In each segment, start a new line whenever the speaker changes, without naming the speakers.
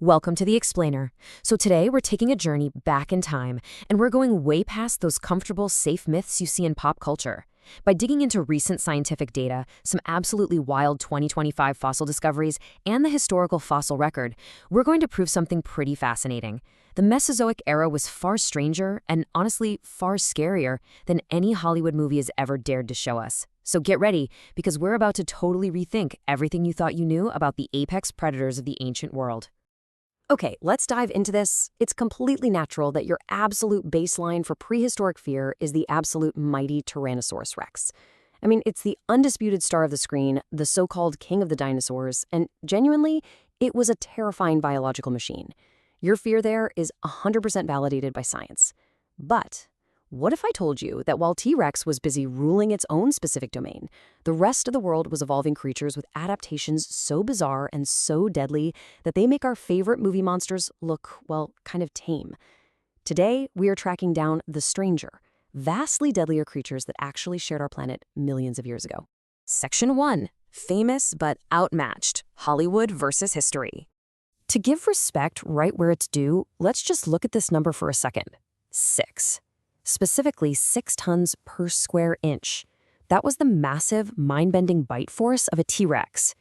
Welcome to the Explainer. So today we're taking a journey back in time, and we're going way past those comfortable, safe myths you see in pop culture. By digging into recent scientific data, some absolutely wild 2025 fossil discoveries, and the historical fossil record, we're going to prove something pretty fascinating. The Mesozoic era was far stranger and, honestly, far scarier than any Hollywood movie has ever dared to show us. So get ready, because we're about to totally rethink everything you thought you knew about the apex predators of the ancient world. Okay, let's dive into this. It's completely natural that your absolute baseline for prehistoric fear is the absolute mighty Tyrannosaurus rex. I mean, it's the undisputed star of the screen, the so-called king of the dinosaurs, and genuinely, it was a terrifying biological machine. Your fear there is 100% validated by science. But what if I told you that while T-Rex was busy ruling its own specific domain, the rest of the world was evolving creatures with adaptations so bizarre and so deadly that they make our favorite movie monsters look, well, kind of tame? Today, we are tracking down the stranger, vastly deadlier creatures that actually shared our planet millions of years ago. Section 1. Famous but outmatched. Hollywood versus history. To give respect right where it's due, let's just look at this number for a second. 6. Specifically 6 tons per square inch. That was the massive, mind-bending bite force of a T-Rex.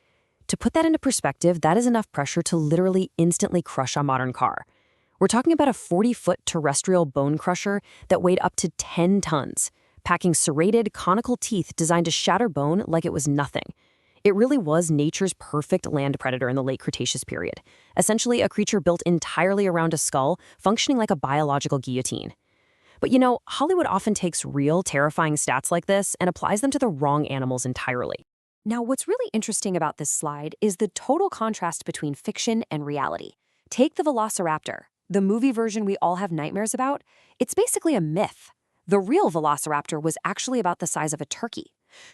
To put that into perspective, that is enough pressure to literally instantly crush a modern car. We're talking about a 40-foot terrestrial bone crusher that weighed up to 10 tons, packing serrated, conical teeth designed to shatter bone like it was nothing. It really was nature's perfect land predator in the late Cretaceous period, essentially a creature built entirely around a skull, functioning like a biological guillotine. But you know, Hollywood often takes real, terrifying stats like this and applies them to the wrong animals entirely. Now, what's really interesting about this slide is the total contrast between fiction and reality. Take the Velociraptor, the movie version we all have nightmares about. It's basically a myth. The real Velociraptor was actually about the size of a turkey.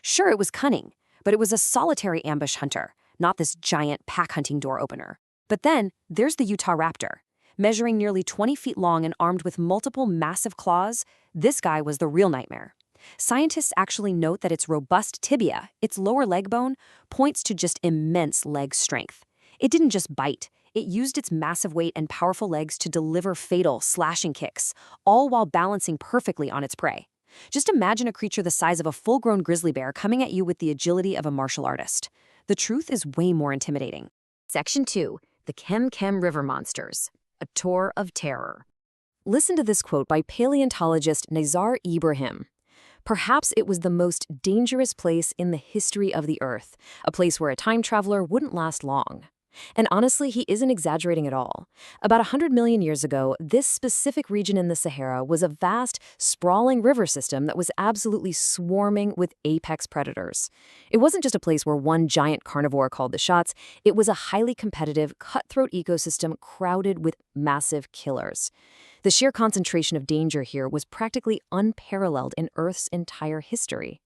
Sure, it was cunning, but it was a solitary ambush hunter, not this giant pack-hunting door opener. But then, there's the Utah Raptor. Measuring nearly 20 feet long and armed with multiple massive claws, this guy was the real nightmare. Scientists actually note that its robust tibia, its lower leg bone, points to just immense leg strength. It didn't just bite, it used its massive weight and powerful legs to deliver fatal, slashing kicks, all while balancing perfectly on its prey. Just imagine a creature the size of a full-grown grizzly bear coming at you with the agility of a martial artist. The truth is way more intimidating. Section 2. The Kem River Monsters. A tour of terror. Listen to this quote by paleontologist Nizar Ibrahim. Perhaps it was the most dangerous place in the history of the Earth, a place where a time traveler wouldn't last long. And honestly, he isn't exaggerating at all. About 100 million years ago, this specific region in the Sahara was a vast, sprawling river system that was absolutely swarming with apex predators. It wasn't just a place where one giant carnivore called the shots, it was a highly competitive, cutthroat ecosystem crowded with massive killers. The sheer concentration of danger here was practically unparalleled in Earth's entire history.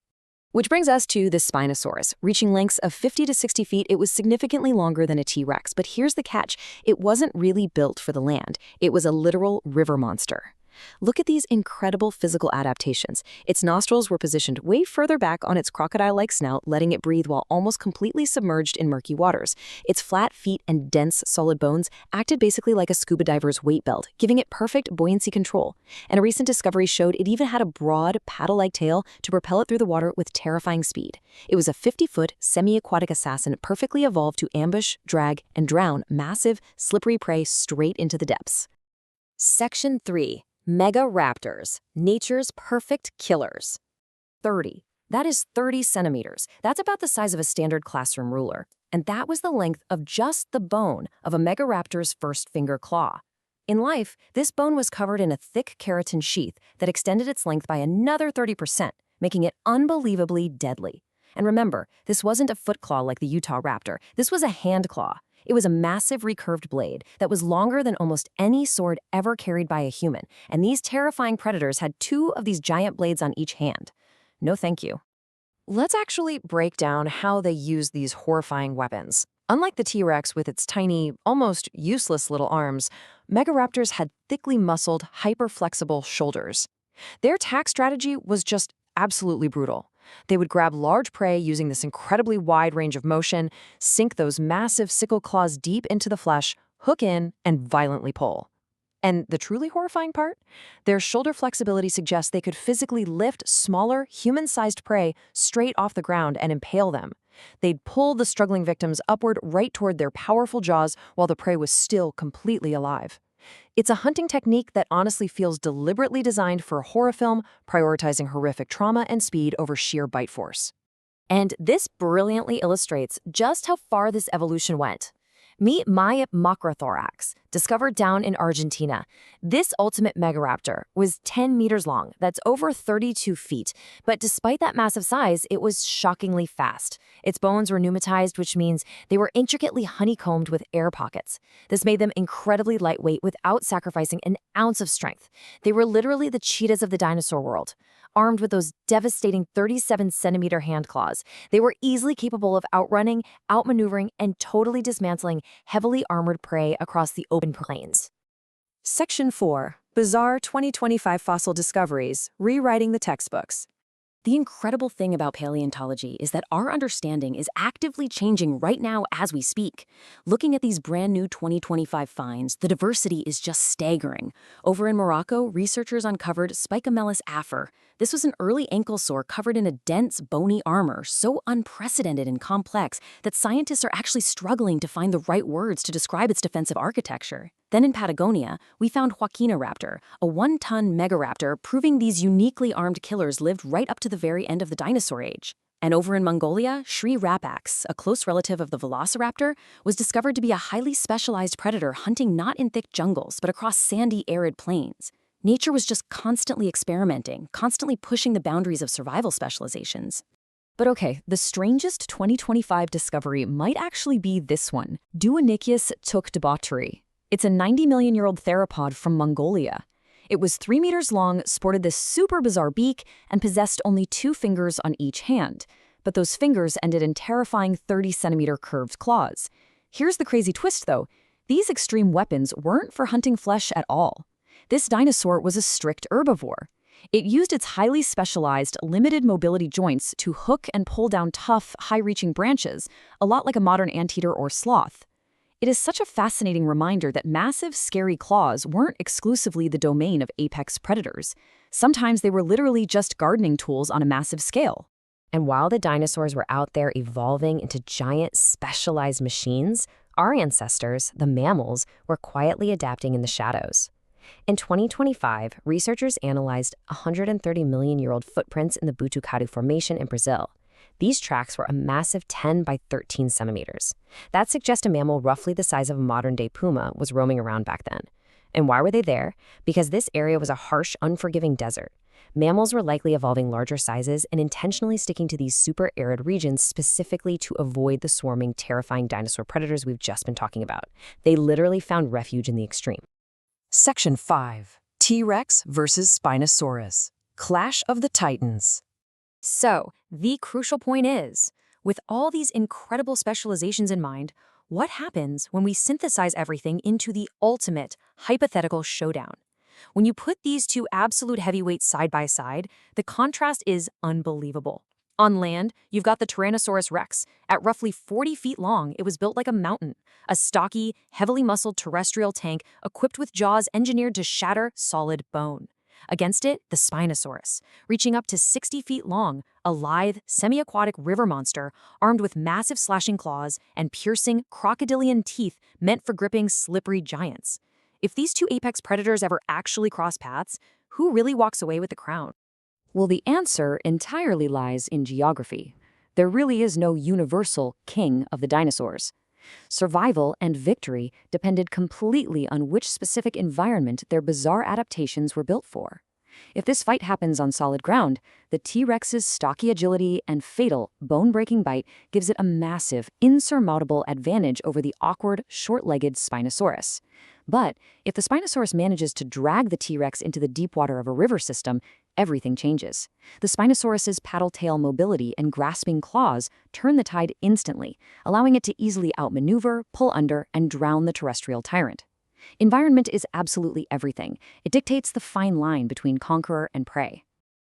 Which brings us to the Spinosaurus. Reaching lengths of 50 to 60 feet, it was significantly longer than a T-Rex. But here's the catch. It wasn't really built for the land. It was a literal river monster. Look at these incredible physical adaptations. Its nostrils were positioned way further back on its crocodile-like snout, letting it breathe while almost completely submerged in murky waters. Its flat feet and dense, solid bones acted basically like a scuba diver's weight belt, giving it perfect buoyancy control. And a recent discovery showed it even had a broad, paddle-like tail to propel it through the water with terrifying speed. It was a 50-foot, semi-aquatic assassin perfectly evolved to ambush, drag, and drown massive, slippery prey straight into the depths. Section 3. Megaraptors, nature's perfect killers. 30. That is 30 centimeters. That's about the size of a standard classroom ruler. And that was the length of just the bone of a megaraptor's first finger claw. In life, this bone was covered in a thick keratin sheath that extended its length by another 30%, making it unbelievably deadly. And remember, this wasn't a foot claw like the Utah Raptor. This was a hand claw. It was a massive recurved blade that was longer than almost any sword ever carried by a human, and these terrifying predators had 2 of these giant blades on each hand. No thank you. Let's actually break down how they use these horrifying weapons. Unlike the T-Rex with its tiny, almost useless little arms, megaraptors had thickly muscled, hyper-flexible shoulders. Their attack strategy was just absolutely brutal. They would grab large prey using this incredibly wide range of motion, sink those massive sickle claws deep into the flesh, hook in, and violently pull. And the truly horrifying part? Their shoulder flexibility suggests they could physically lift smaller, human-sized prey straight off the ground and impale them. They'd pull the struggling victims upward right toward their powerful jaws while the prey was still completely alive. It's a hunting technique that honestly feels deliberately designed for a horror film, prioritizing horrific trauma and speed over sheer bite force. And this brilliantly illustrates just how far this evolution went. Meet my macrothorax, discovered down in Argentina. This ultimate megaraptor was 10 meters long, that's over 32 feet, but despite that massive size, it was shockingly fast. Its bones were pneumatized, which means they were intricately honeycombed with air pockets. This made them incredibly lightweight without sacrificing an ounce of strength. They were literally the cheetahs of the dinosaur world. Armed with those devastating 37-centimeter hand claws, they were easily capable of outrunning, outmaneuvering, and totally dismantling heavily armored prey across the open plains. Section 4. Bizarre 2025 Fossil Discoveries, Rewriting the Textbooks. The incredible thing about paleontology is that our understanding is actively changing right now as we speak. Looking at these brand new 2025 finds, the diversity is just staggering. Over in Morocco, researchers uncovered Spicamelus afer. This was an early ankle sore covered in a dense, bony armor, so unprecedented and complex that scientists are actually struggling to find the right words to describe its defensive architecture. Then in Patagonia, we found Joaquinaraptor, a 1-ton megaraptor, proving these uniquely armed killers lived right up to the very end of the dinosaur age. And over in Mongolia, Sri rapax, a close relative of the velociraptor, was discovered to be a highly specialized predator hunting not in thick jungles, but across sandy, arid plains. Nature was just constantly experimenting, constantly pushing the boundaries of survival specializations. But okay, the strangest 2025 discovery might actually be this one, Duonicus tukdebateri. It's a 90-million-year-old theropod from Mongolia. It was 3 meters long, sported this super bizarre beak, and possessed only 2 fingers on each hand. But those fingers ended in terrifying 30-centimeter curved claws. Here's the crazy twist, though. These extreme weapons weren't for hunting flesh at all. This dinosaur was a strict herbivore. It used its highly specialized, limited mobility joints to hook and pull down tough, high-reaching branches, a lot like a modern anteater or sloth. It is such a fascinating reminder that massive, scary claws weren't exclusively the domain of apex predators. Sometimes they were literally just gardening tools on a massive scale. And while the dinosaurs were out there evolving into giant, specialized machines, our ancestors, the mammals, were quietly adapting in the shadows. In 2025, researchers analyzed 130-million-year-old footprints in the Botucatu Formation in Brazil. These tracks were a massive 10 by 13 centimeters. That suggests a mammal roughly the size of a modern-day puma was roaming around back then. And why were they there? Because this area was a harsh, unforgiving desert. Mammals were likely evolving larger sizes and intentionally sticking to these super arid regions specifically to avoid the swarming, terrifying dinosaur predators we've just been talking about. They literally found refuge in the extreme. Section 5. T-Rex versus Spinosaurus. Clash of the Titans. So, the crucial point is, with all these incredible specializations in mind, what happens when we synthesize everything into the ultimate hypothetical showdown? When you put these two absolute heavyweights side by side, the contrast is unbelievable. On land, you've got the Tyrannosaurus rex. At roughly 40 feet long, it was built like a mountain, a stocky, heavily muscled terrestrial tank equipped with jaws engineered to shatter solid bone. Against it, the Spinosaurus, reaching up to 60 feet long, a lithe, semi-aquatic river monster armed with massive slashing claws and piercing, crocodilian teeth meant for gripping slippery giants. If these two apex predators ever actually cross paths, who really walks away with the crown? Well, the answer entirely lies in geography. There really is no universal king of the dinosaurs. Survival and victory depended completely on which specific environment their bizarre adaptations were built for. If this fight happens on solid ground, the T-Rex's stocky agility and fatal, bone-breaking bite gives it a massive, insurmountable advantage over the awkward, short-legged Spinosaurus. But if the Spinosaurus manages to drag the T-Rex into the deep water of a river system, everything changes. The Spinosaurus's paddle-tail mobility and grasping claws turn the tide instantly, allowing it to easily outmaneuver, pull under, and drown the terrestrial tyrant. Environment is absolutely everything. It dictates the fine line between conqueror and prey.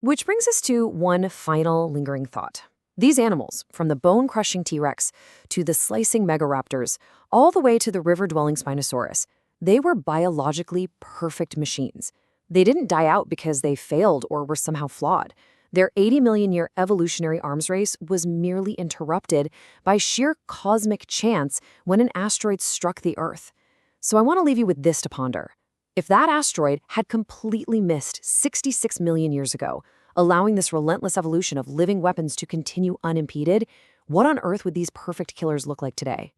Which brings us to one final lingering thought. These animals, from the bone-crushing T-Rex to the slicing megaraptors, all the way to the river-dwelling Spinosaurus, they were biologically perfect machines. They didn't die out because they failed or were somehow flawed. Their 80-million-year evolutionary arms race was merely interrupted by sheer cosmic chance when an asteroid struck the Earth. So I want to leave you with this to ponder. If that asteroid had completely missed 66 million years ago, allowing this relentless evolution of living weapons to continue unimpeded, what on earth would these perfect killers look like today?